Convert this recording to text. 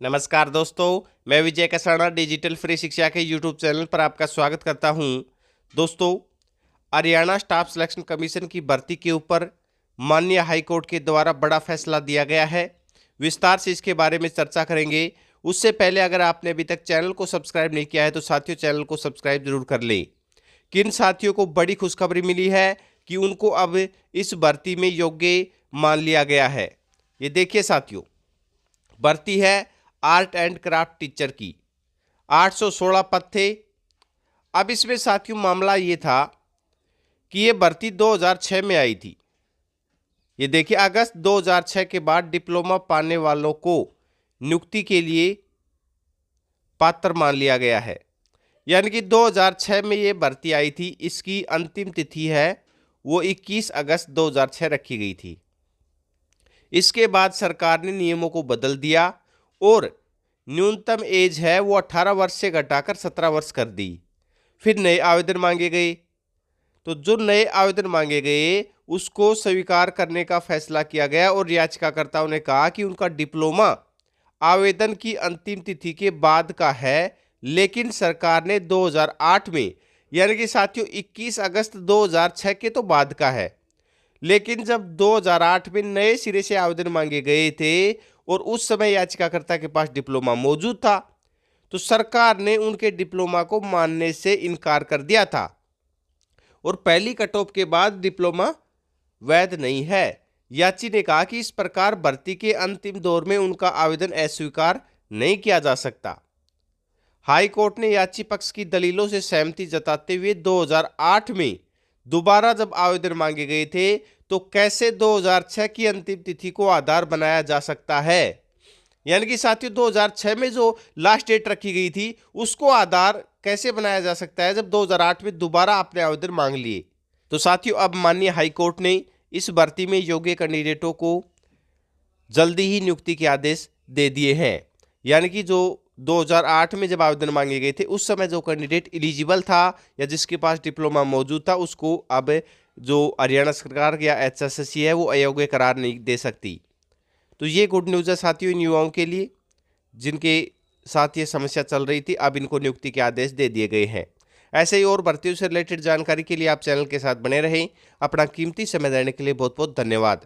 नमस्कार दोस्तों, मैं विजय कसाना डिजिटल फ्री शिक्षा के यूट्यूब चैनल पर आपका स्वागत करता हूं। दोस्तों, हरियाणा स्टाफ सिलेक्शन कमीशन की भर्ती के ऊपर माननीय हाई कोर्ट के द्वारा बड़ा फैसला दिया गया है। विस्तार से इसके बारे में चर्चा करेंगे। उससे पहले अगर आपने अभी तक चैनल को सब्सक्राइब नहीं किया है तो साथियों चैनल को सब्सक्राइब जरूर कर लें। किन साथियों को बड़ी खुशखबरी मिली है कि उनको अब इस भर्ती में योग्य मान लिया गया है। ये देखिए साथियों, भर्ती है आर्ट एंड क्राफ्ट टीचर की। 816 पद थे। अब इसमें साथियों मामला ये था कि ये भर्ती 2006 में आई थी। ये देखिए, अगस्त 2006 के बाद डिप्लोमा पाने वालों को नियुक्ति के लिए पात्र मान लिया गया है। यानी कि 2006 में ये भर्ती आई थी। इसकी अंतिम तिथि है वो 21 अगस्त 2006 रखी गई थी। इसके बाद सरकार ने नियमों को बदल दिया और न्यूनतम एज है वो 18 वर्ष से घटाकर 17 वर्ष कर दी। फिर नए आवेदन मांगे गए, तो जो नए आवेदन मांगे गए उसको स्वीकार करने का फैसला किया गया और याचिकाकर्ताओं ने कहा कि उनका डिप्लोमा आवेदन की अंतिम तिथि के बाद का है, लेकिन सरकार ने 2008 में, यानी कि साथियों 21 अगस्त 2006 के तो बाद का है, लेकिन जब 2008 में नए सिरे से आवेदन मांगे गए थे और उस समय याचिकाकर्ता के पास डिप्लोमा मौजूद था, तो सरकार ने उनके डिप्लोमा को मानने से इनकार कर दिया था और पहली कट ऑफ के बाद डिप्लोमा वैध नहीं है। याची ने कहा कि इस प्रकार भर्ती के अंतिम दौर में उनका आवेदन अस्वीकार नहीं किया जा सकता। हाई कोर्ट ने याची पक्ष की दलीलों से सहमति जताते हुए 2008 में दोबारा जब आवेदन मांगे गए थे तो कैसे 2006 की अंतिम तिथि को आधार बनाया जा सकता है। यानी कि साथियों 2006 में जो लास्ट डेट रखी गई थी उसको आधार कैसे बनाया जा सकता है जब 2008 में दोबारा आपने आवेदन मांग लिए। तो साथियों अब माननीय हाई कोर्ट ने इस भर्ती में योग्य कैंडिडेटों को जल्दी ही नियुक्ति के आदेश दे दिए हैं। यानी कि जो 2008 में जब आवेदन मांगे गए थे उस समय जो कैंडिडेट एलिजिबल था या जिसके पास डिप्लोमा मौजूद था उसको अब जो हरियाणा सरकार या HSSC है वो अयोग्य करार नहीं दे सकती। तो ये गुड न्यूज़ है साथियों इन युवाओं के लिए जिनके साथ ये समस्या चल रही थी। अब इनको नियुक्ति के आदेश दे दिए गए हैं। ऐसे ही और भर्तियों से रिलेटेड जानकारी के लिए आप चैनल के साथ बने रहें। अपना कीमती समय देने के लिए बहुत बहुत धन्यवाद।